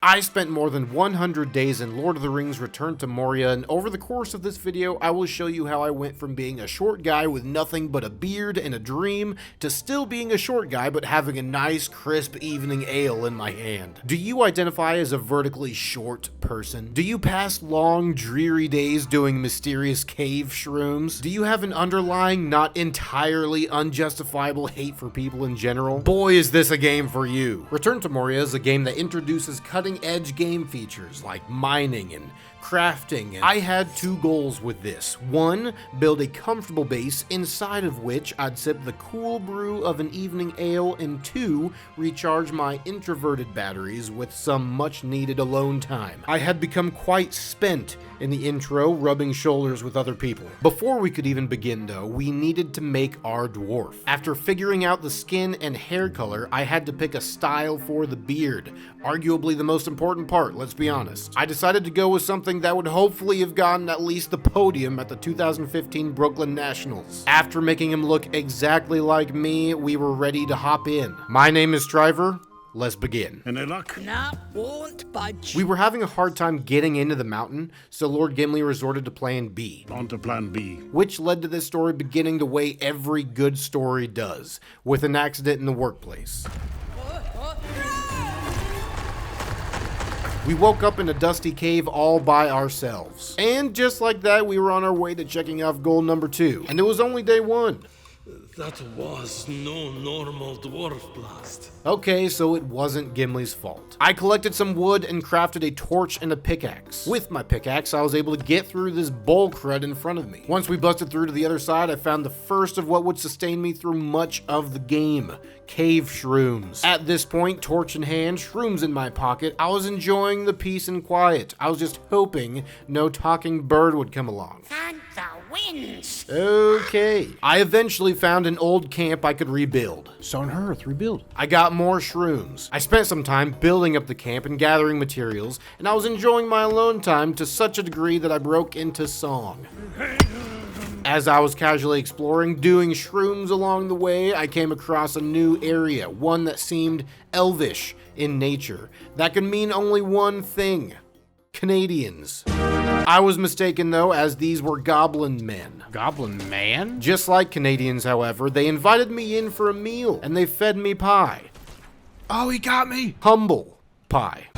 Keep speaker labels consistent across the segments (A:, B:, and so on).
A: I spent more than 100 days in Lord of the Rings Return to Moria, and over the course of this video, I will show you how I went from being a short guy with nothing but a beard and a dream, to still being a short guy but having a nice, crisp evening ale in my hand. Do you identify as a vertically short person? Do you pass long, dreary days doing mysterious cave shrooms? Do you have an underlying, not entirely unjustifiable hate for people in general? Boy, is this a game for you. Return to Moria is a game that introduces cutting-edge game features like mining and crafting, and I had two goals with this. One, build a comfortable base inside of which I'd sip the cool brew of an evening ale, and two, recharge my introverted batteries with some much needed alone time. I had become quite spent in the intro, rubbing shoulders with other people. Before we could even begin though, we needed to make our dwarf. After figuring out the skin and hair color, I had to pick a style for the beard. Arguably the most important part, let's be honest. I decided to go with something that would hopefully have gotten at least the podium at the 2015 Brooklyn Nationals. After making him look exactly like me, we were ready to hop in. My name is Stryvver. Let's begin.
B: Any luck?
C: Nah, won't budge.
A: We were having a hard time getting into the mountain, so Lord Gimli resorted to plan B.
B: On to plan B.
A: Which led to this story beginning the way every good story does, with an accident in the workplace. We woke up in a dusty cave all by ourselves. And just like that, we were on our way to checking off goal number 2. And it was only day 1.
D: That was no normal dwarf blast.
A: Okay, so it wasn't Gimli's fault. I collected some wood and crafted a torch and a pickaxe. With my pickaxe, I was able to get through this bull crud in front of me. Once we busted through to the other side, I found the first of what would sustain me through much of the game: cave shrooms. At this point, torch in hand, shrooms in my pocket, I was enjoying the peace and quiet. I was just hoping no talking bird would come along.
C: Santa wins.
A: Okay. I eventually found an old camp I could rebuild.
B: Stone Hearth, rebuild.
A: I got more shrooms. I spent some time building up the camp and gathering materials, and I was enjoying my alone time to such a degree that I broke into song. As I was casually exploring, doing shrooms along the way, I came across a new area, one that seemed elvish in nature. That could mean only one thing: Canadians. I was mistaken though, as these were goblin men.
B: Goblin man?
A: Just like Canadians, however, they invited me in for a meal, and they fed me pie.
B: Oh, he got me!
A: Humble pie.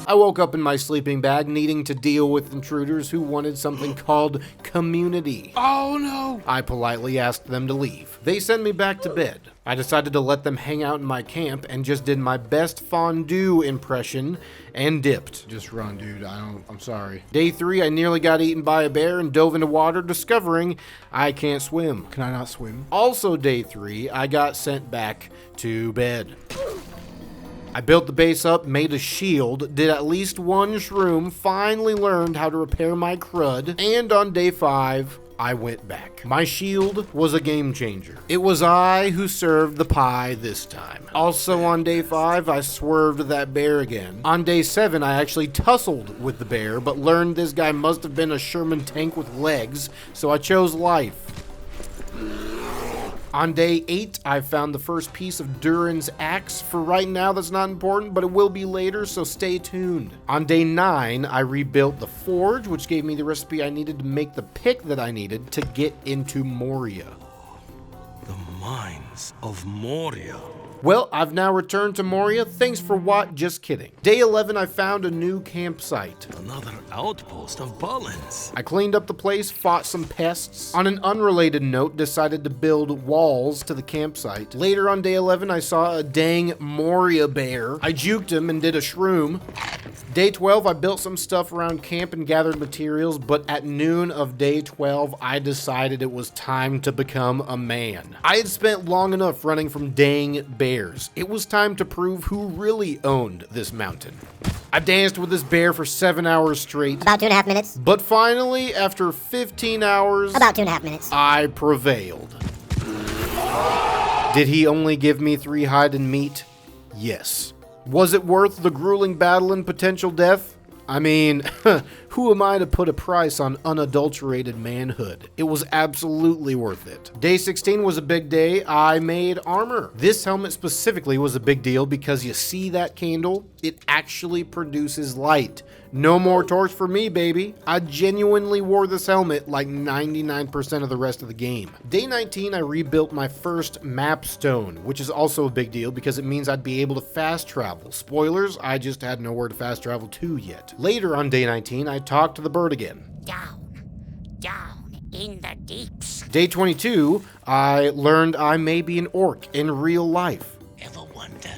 A: I woke up in my sleeping bag needing to deal with intruders who wanted something called community.
B: Oh no!
A: I politely asked them to leave. They sent me back to bed. I decided to let them hang out in my camp and just did my best fondue impression and dipped.
B: Just run, dude. I'm sorry.
A: Day 3, I nearly got eaten by a bear and dove into water, discovering I can't swim.
B: Can I not swim?
A: Also day 3, I got sent back to bed. I built the base up, made a shield, did at least one shroom, finally learned how to repair my crud, and on day 5, I went back. My shield was a game changer. It was I who served the pie this time. Also on day 5, I swerved that bear again. On day 7, I actually tussled with the bear, but learned this guy must have been a Sherman tank with legs, so I chose life. On day 8, I found the first piece of Durin's axe. For right now, that's not important, but it will be later, so stay tuned. On day 9, I rebuilt the forge, which gave me the recipe I needed to make the pick that I needed to get into Moria.
D: The mines of Moria.
A: Well, I've now returned to Moria. Thanks for what? Just kidding. Day 11, I found a new campsite.
D: Another outpost of goblins.
A: I cleaned up the place, fought some pests. On an unrelated note, decided to build walls to the campsite. Later on day 11, I saw a dang Moria bear. I juked him and did a shroom. Day 12, I built some stuff around camp and gathered materials, but at noon of day 12, I decided it was time to become a man. I had spent long enough running from dang bears. It was time to prove who really owned this mountain. I danced with this bear for 7 hours straight.
E: About 2.5 minutes.
A: But finally, after 15 hours,
E: About 2.5 minutes.
A: I prevailed. Did he only give me 3 hide and meat? Yes. Was it worth the grueling battle and potential death? I mean, who am I to put a price on unadulterated manhood? It was absolutely worth it. Day 16 was a big day. I made armor. This helmet specifically was a big deal because you see that candle? It actually produces light. No more torch for me, baby. I genuinely wore this helmet like 99% of the rest of the game. Day 19, I rebuilt my first map stone, which is also a big deal because it means I'd be able to fast travel. Spoilers, I just had nowhere to fast travel to yet. Later on day 19, I talked to the bird again.
C: Down in the deeps.
A: Day 22, I learned I may be an orc in real life.
C: Ever wonder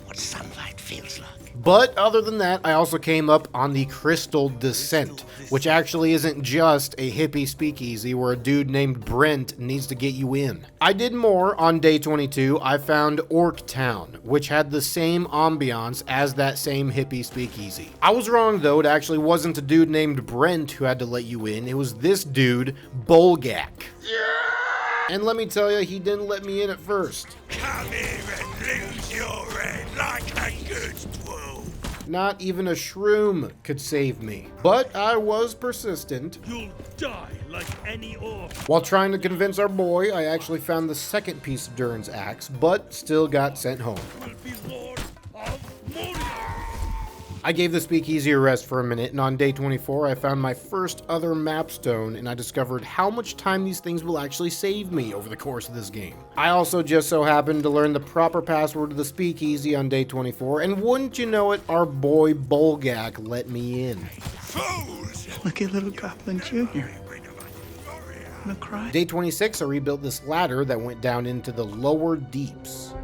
C: what sunlight feels like?
A: But other than that, I also came up on the Crystal Descent, which actually isn't just a hippie speakeasy where a dude named Brent needs to get you in. I did more on day 22. I found Orc Town, which had the same ambiance as that same hippie speakeasy. I was wrong though, it actually wasn't a dude named Brent who had to let you in. It was this dude, Bolgak. And let me tell you, he didn't let me in at first.
D: Come here and lose your head like a good dwarf.
A: Not even a shroom could save me. But I was persistent.
D: You'll die like any orc.
A: While trying to convince our boy, I actually found the second piece of Durin's axe, but still got sent home.
D: Will be Lord of Moria.
A: I gave the speakeasy a rest for a minute, and on day 24, I found my first other map stone, and I discovered how much time these things will actually save me over the course of this game. I also just so happened to learn the proper password to the speakeasy on day 24, and wouldn't you know it, our boy Bolgak let me in.
D: Fools!
E: Look at little Goblin Jr. Gonna cry?
A: Day 26, I rebuilt this ladder that went down into the lower deeps.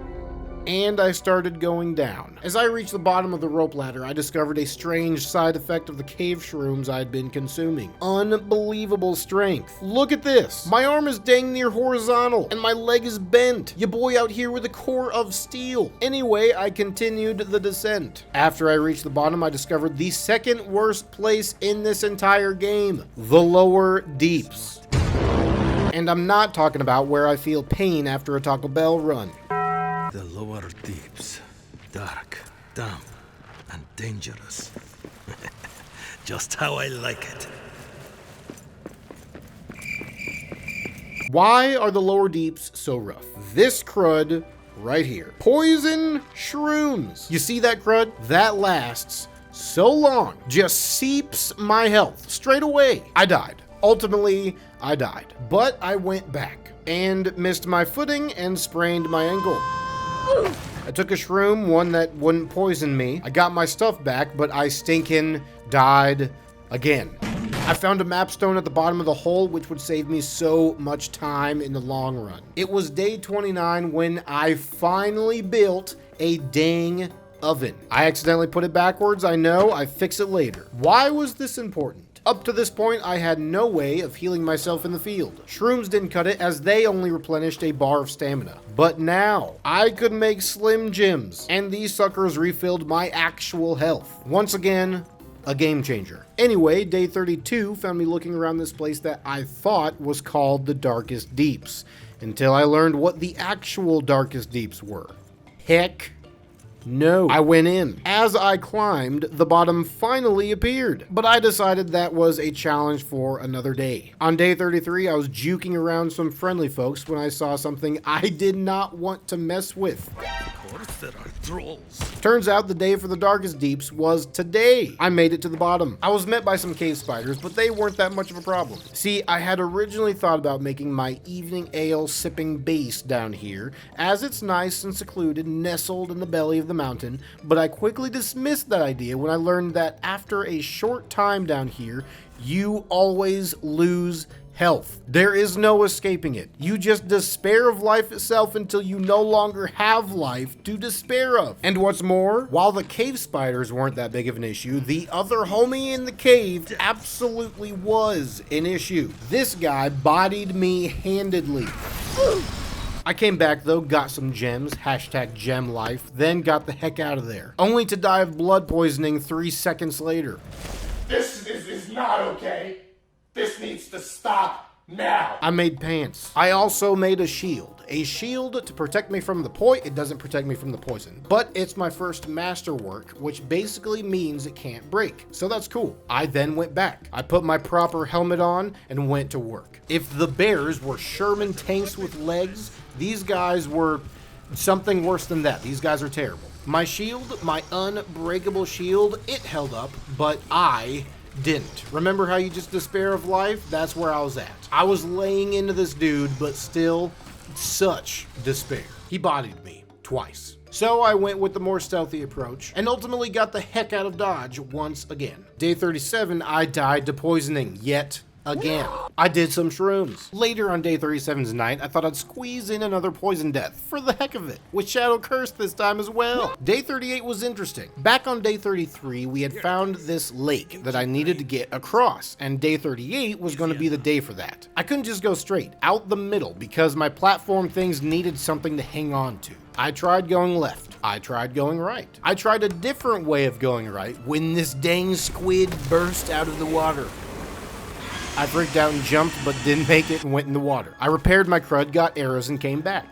A: And I started going down. As I reached the bottom of the rope ladder, I discovered a strange side effect of the cave shrooms I'd been consuming. Unbelievable strength. Look at this. My arm is dang near horizontal, and my leg is bent. Ya boy out here with a core of steel. Anyway, I continued the descent. After I reached the bottom, I discovered the second worst place in this entire game. The lower deeps. And I'm not talking about where I feel pain after a Taco Bell run.
D: The lower deeps, dark, damp, and dangerous. Just how I like it.
A: Why are the lower deeps so rough? This crud right here. Poison shrooms. You see that crud? That lasts so long. Just seeps my health straight away. I died. Ultimately, I died. But I went back and missed my footing and sprained my ankle. I took a shroom, one that wouldn't poison me. I got my stuff back, but I stinkin' died again. I found a map stone at the bottom of the hole, which would save me so much time in the long run. It was day 29 when I finally built a dang oven. I accidentally put it backwards, I know, I fix it later. Why was this important? Up to this point, I had no way of healing myself in the field. Shrooms didn't cut it as they only replenished a bar of stamina. But now, I could make Slim Jims, and these suckers refilled my actual health. Once again, a game changer. Anyway, day 32 found me looking around this place that I thought was called the Darkest Deeps, until I learned what the actual Darkest Deeps were. Heck no. I went in. As I climbed, the bottom finally appeared, but I decided that was a challenge for another day. On day 33, I was juking around some friendly folks when I saw something I did not want to mess with.
D: Of course there are trolls.
A: Turns out the day for the Darkest Deeps was today. I made it to the bottom. I was met by some cave spiders, but they weren't that much of a problem. See, I had originally thought about making my evening ale sipping base down here, as it's nice and secluded, nestled in the belly of the mountain, but I quickly dismissed that idea when I learned that after a short time down here, you always lose health. There is no escaping it. You just despair of life itself until you no longer have life to despair of. And what's more, while the cave spiders weren't that big of an issue, the other homie in the cave absolutely was an issue. This guy bodied me handedly. I came back though, got some gems, #gem_life, then got the heck out of there, only to die of blood poisoning 3 seconds later.
F: This is not okay. This needs to stop now.
A: I made pants. I also made a shield, A shield to protect me from the poison. It doesn't protect me from the poison, but it's my first masterwork, which basically means it can't break. So that's cool. I then went back. I put my proper helmet on and went to work. If the bears were Sherman tanks with legs, these guys were something worse than that. These guys are terrible. My shield, my unbreakable shield, it held up, but I didn't. Remember how you just despair of life? That's where I was at. I was laying into this dude, but still such despair. He bodied me twice. So I went with the more stealthy approach and ultimately got the heck out of Dodge once again. Day 37, I died to poisoning yet again. I did some shrooms. Later on day 37's night, I thought I'd squeeze in another poison death for the heck of it, with Shadow Curse this time as well. Day 38 was interesting. Back on day 33, we had found this lake that I needed to get across, and day 38 was going to be the day for that. I couldn't just go straight out the middle because my platform things needed something to hang on to. I tried going left. I tried going right. I tried a different way of going right when this dang squid burst out of the water. I freaked out and jumped, but didn't make it and went in the water. I repaired my crud, got arrows, and came back.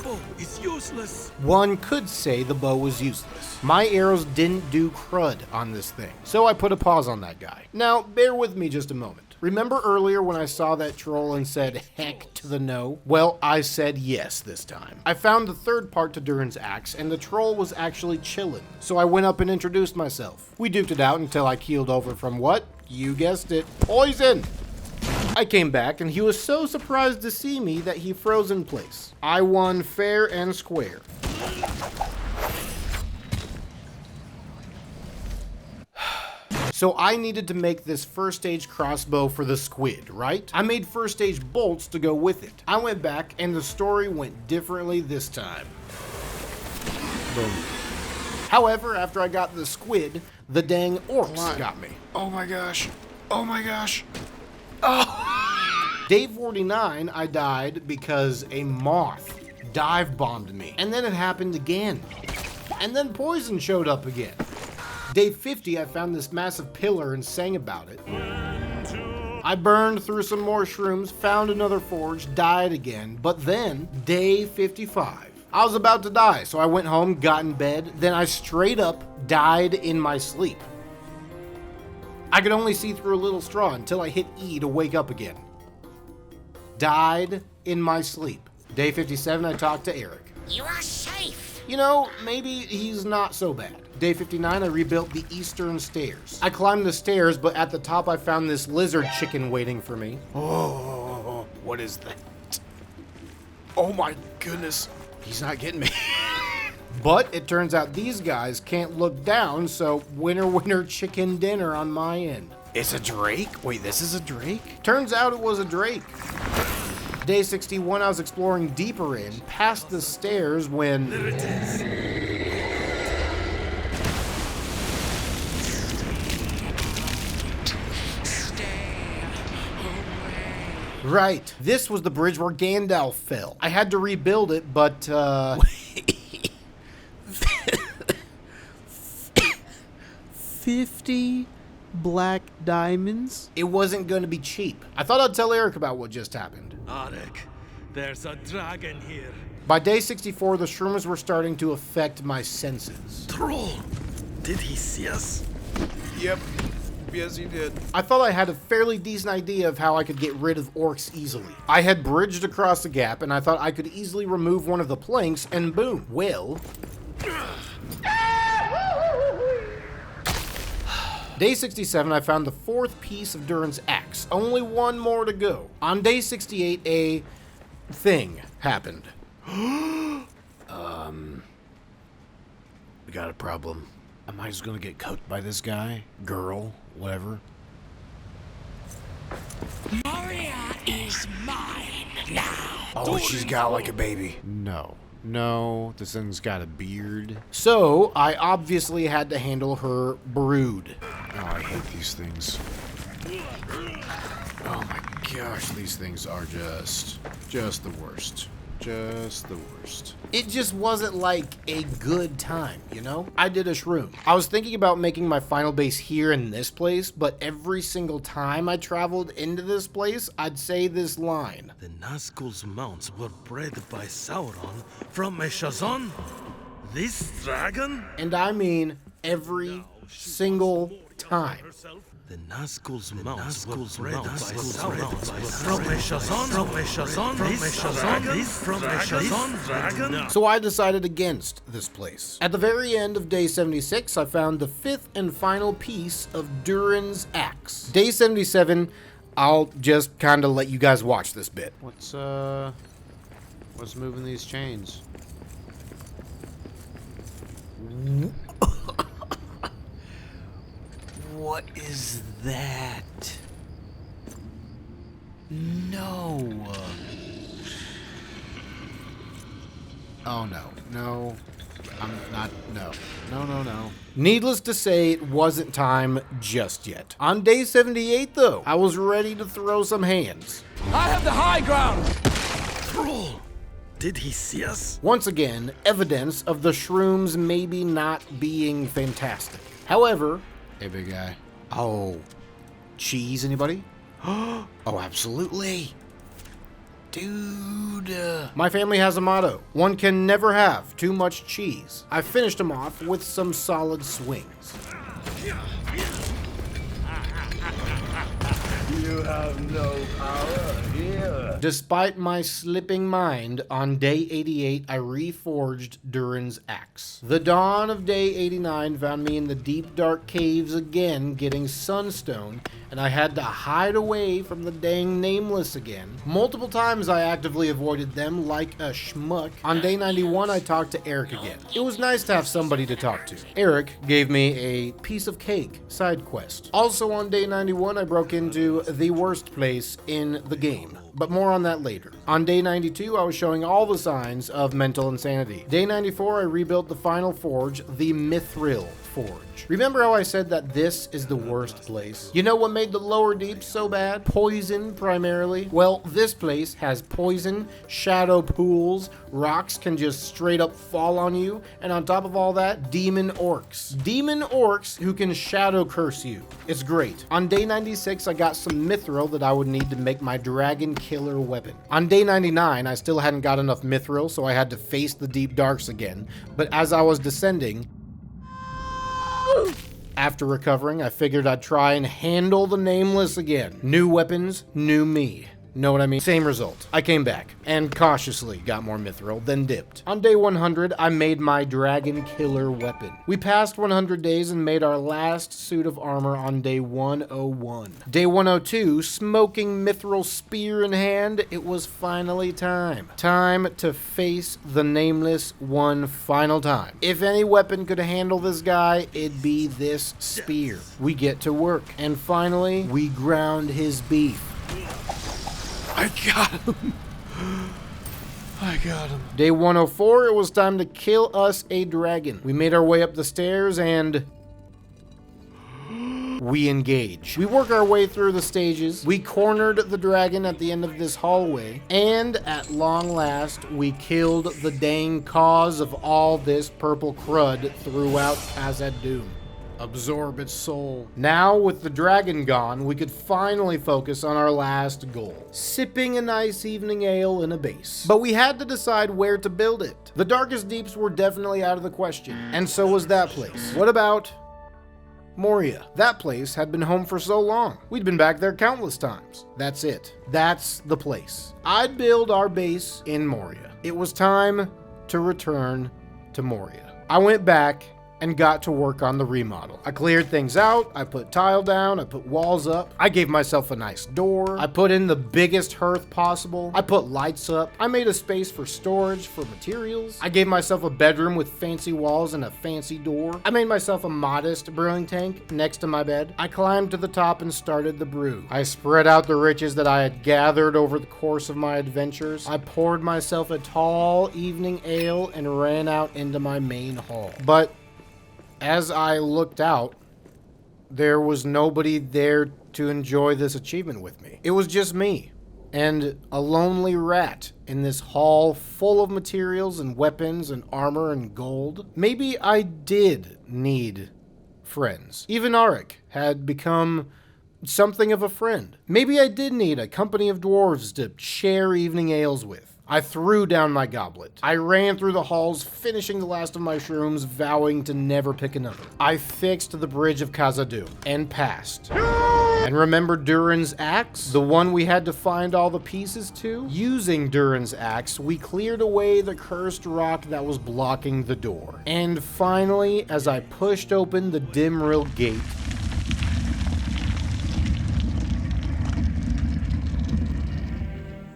D: Oh, it's useless.
A: One could say the bow was useless. My arrows didn't do crud on this thing, so I put a pause on that guy. Now, bear with me just a moment. Remember earlier when I saw that troll and said heck to the no? Well, I said yes this time. I found the third part to Durin's axe, and the troll was actually chillin', so I went up and introduced myself. We duked it out until I keeled over from what? You guessed it, poison! I came back, and he was so surprised to see me that he froze in place. I won fair and square. So I needed to make this first stage crossbow for the squid, right? I made first stage bolts to go with it. I went back and the story went differently this time. Boom. However, after I got the squid, the dang orcs got me.
B: Oh my gosh. Oh my gosh.
A: Day 49, I died because a moth dive bombed me. And then it happened again. And then poison showed up again. Day 50, I found this massive pillar and sang about it. I burned through some more shrooms, found another forge, died again, but then, day 55. I was about to die, so I went home, got in bed, then I straight up died in my sleep. I could only see through a little straw until I hit E to wake up again. Died in my sleep. Day 57, I talked to Eric.
C: You are safe.
A: You know, maybe he's not so bad. Day 59, I rebuilt the eastern stairs. I climbed the stairs, but at the top I found this lizard chicken waiting for me.
B: Oh, what is that? Oh my goodness. He's not getting me.
A: But it turns out these guys can't look down, so winner, winner, chicken dinner on my end.
B: It's a drake? Wait, this is a drake?
A: Turns out it was a drake. Day 61, I was exploring deeper in, past the stairs when...
D: There it is.
A: Right, this was the bridge where Gandalf fell. I had to rebuild it, but
G: 50 black diamonds?
A: It wasn't going to be cheap. I thought I'd tell Eric about what just happened.
D: Arik, there's a dragon here.
A: By day 64, the shrooms were starting to affect my senses.
D: Troll, did he see us?
B: Yep. Yes, he did.
A: I thought I had a fairly decent idea of how I could get rid of orcs easily. I had bridged across the gap, and I thought I could easily remove one of the planks, and boom. Well... Day 67, I found the fourth piece of Durin's axe. Only one more to go. On day 68, a thing happened.
B: We got a problem. Am I just gonna get cooked by this guy? Girl? Whatever.
C: Moria is mine now.
B: Oh, she's got like a baby.
A: No, this thing's got a beard. So, I obviously had to handle her brood.
B: Oh, I hate these things. Oh my gosh, these things are just the worst.
A: Just the worst. It just wasn't like a good time, you know? I did a shroom. I was thinking about making my final base here in this place, but every single time I traveled into this place, I'd say this line.
H: The Nazgul's mounts were bred by Sauron from a Shazan? This dragon?
A: And I mean every single time.
H: The Nazgul's mounts were bred by Sauron from a Shazan? From a Shazan? From a Shazan? From a Shazan dragon?
A: So I decided against this place. At the very end of day 76, I found the fifth and final piece of Durin's axe. Day 77, I'll just kind of let you guys watch this bit. What's moving these chains?
C: What is that? No.
A: Oh no, no, I'm not, no. Needless to say, it wasn't time just yet. On day 78 though, I was ready to throw some hands.
D: I have the high ground!
H: Troll! Did he see us?
A: Once again, evidence of the shrooms maybe not being fantastic. However, hey big guy. Oh, cheese, anybody? Oh, absolutely. Dude. My family has a motto. One can never have too much cheese. I finished him off with some solid swings.
F: You have no power here.
A: Despite my slipping mind, on day 88, I reforged Durin's axe. The dawn of day 89 found me in the deep dark caves again, getting sunstone, and I had to hide away from the dang nameless again. Multiple times I actively avoided them like a schmuck. On day 91, I talked to Eric again. It was nice to have somebody to talk to. Eric gave me a piece of cake side quest. Also on day 91, I broke into the worst place in the game, but more on that later. On day 92, I was showing all the signs of mental insanity. Day 94, I rebuilt the final forge, the Mithril Forge. Remember how I said that this is the worst place? You know what made the lower deeps so bad? Poison, primarily. Well, this place has poison, shadow pools, rocks can just straight up fall on you, and on top of all that, demon orcs. Demon orcs who can shadow curse you. It's great. On day 96, I got some mithril that I would need to make my dragon killer weapon. On day 99, I still hadn't got enough mithril, so I had to face the deep darks again, but as I was descending, after recovering, I figured I'd try and handle the nameless again. New weapons, new me. Know what I mean? Same result. I came back and cautiously got more mithril, then dipped. On day 100, I made my dragon killer weapon. We passed 100 days and made our last suit of armor on day 101. Day 102, smoking mithril spear in hand, it was finally time. Time to face the nameless one final time. If any weapon could handle this guy, it'd be this spear. We get to work. And finally, we ground his beef.
B: I got him. I got him.
A: Day 104, it was time to kill us a dragon. We made our way up the stairs and we engage. We work our way through the stages. We cornered the dragon at the end of this hallway, and at long last, we killed the dang cause of all this purple crud throughout Khazad-dûm. Absorb its soul. Now, with the dragon gone, we could finally focus on our last goal. Sipping a nice evening ale in a base. But we had to decide where to build it. The darkest deeps were definitely out of the question, and so was that place. What about Moria? That place had been home for so long. We'd been back there countless times. That's it. That's the place. I'd build our base in Moria. It was time to return to Moria. I went back and got to work on the remodel. I cleared things out, I put tile down, I put walls up, I gave myself a nice door, I put in the biggest hearth possible, I put lights up, I made a space for storage for materials, I gave myself a bedroom with fancy walls and a fancy door, I made myself a modest brewing tank next to my bed, I climbed to the top and started the brew. I spread out the riches that I had gathered over the course of my adventures, I poured myself a tall evening ale and ran out into my main hall. But as I looked out, there was nobody there to enjoy this achievement with me. It was just me, and a lonely rat in this hall full of materials and weapons and armor and gold. Maybe I did need friends. Even Arik had become something of a friend. Maybe I did need a company of dwarves to share evening ales with. I threw down my goblet. I ran through the halls, finishing the last of my shrooms, vowing to never pick another. I fixed the bridge of Khazad-dûm and passed. And remember Durin's axe? The one we had to find all the pieces to? Using Durin's axe, we cleared away the cursed rock that was blocking the door. And finally, as I pushed open the Dimril gate,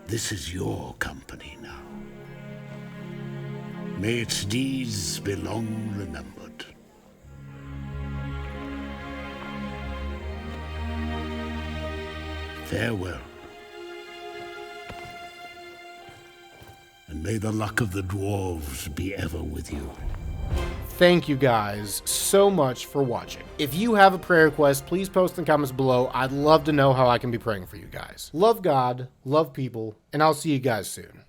C: This is your company now. May its deeds be long remembered. Farewell. And may the luck of the dwarves be ever with you.
A: thank you guys so much for watching. If you have a prayer request, please post in the comments below. I'd love to know how I can be praying for you guys. Love God, love people, and I'll see you guys soon.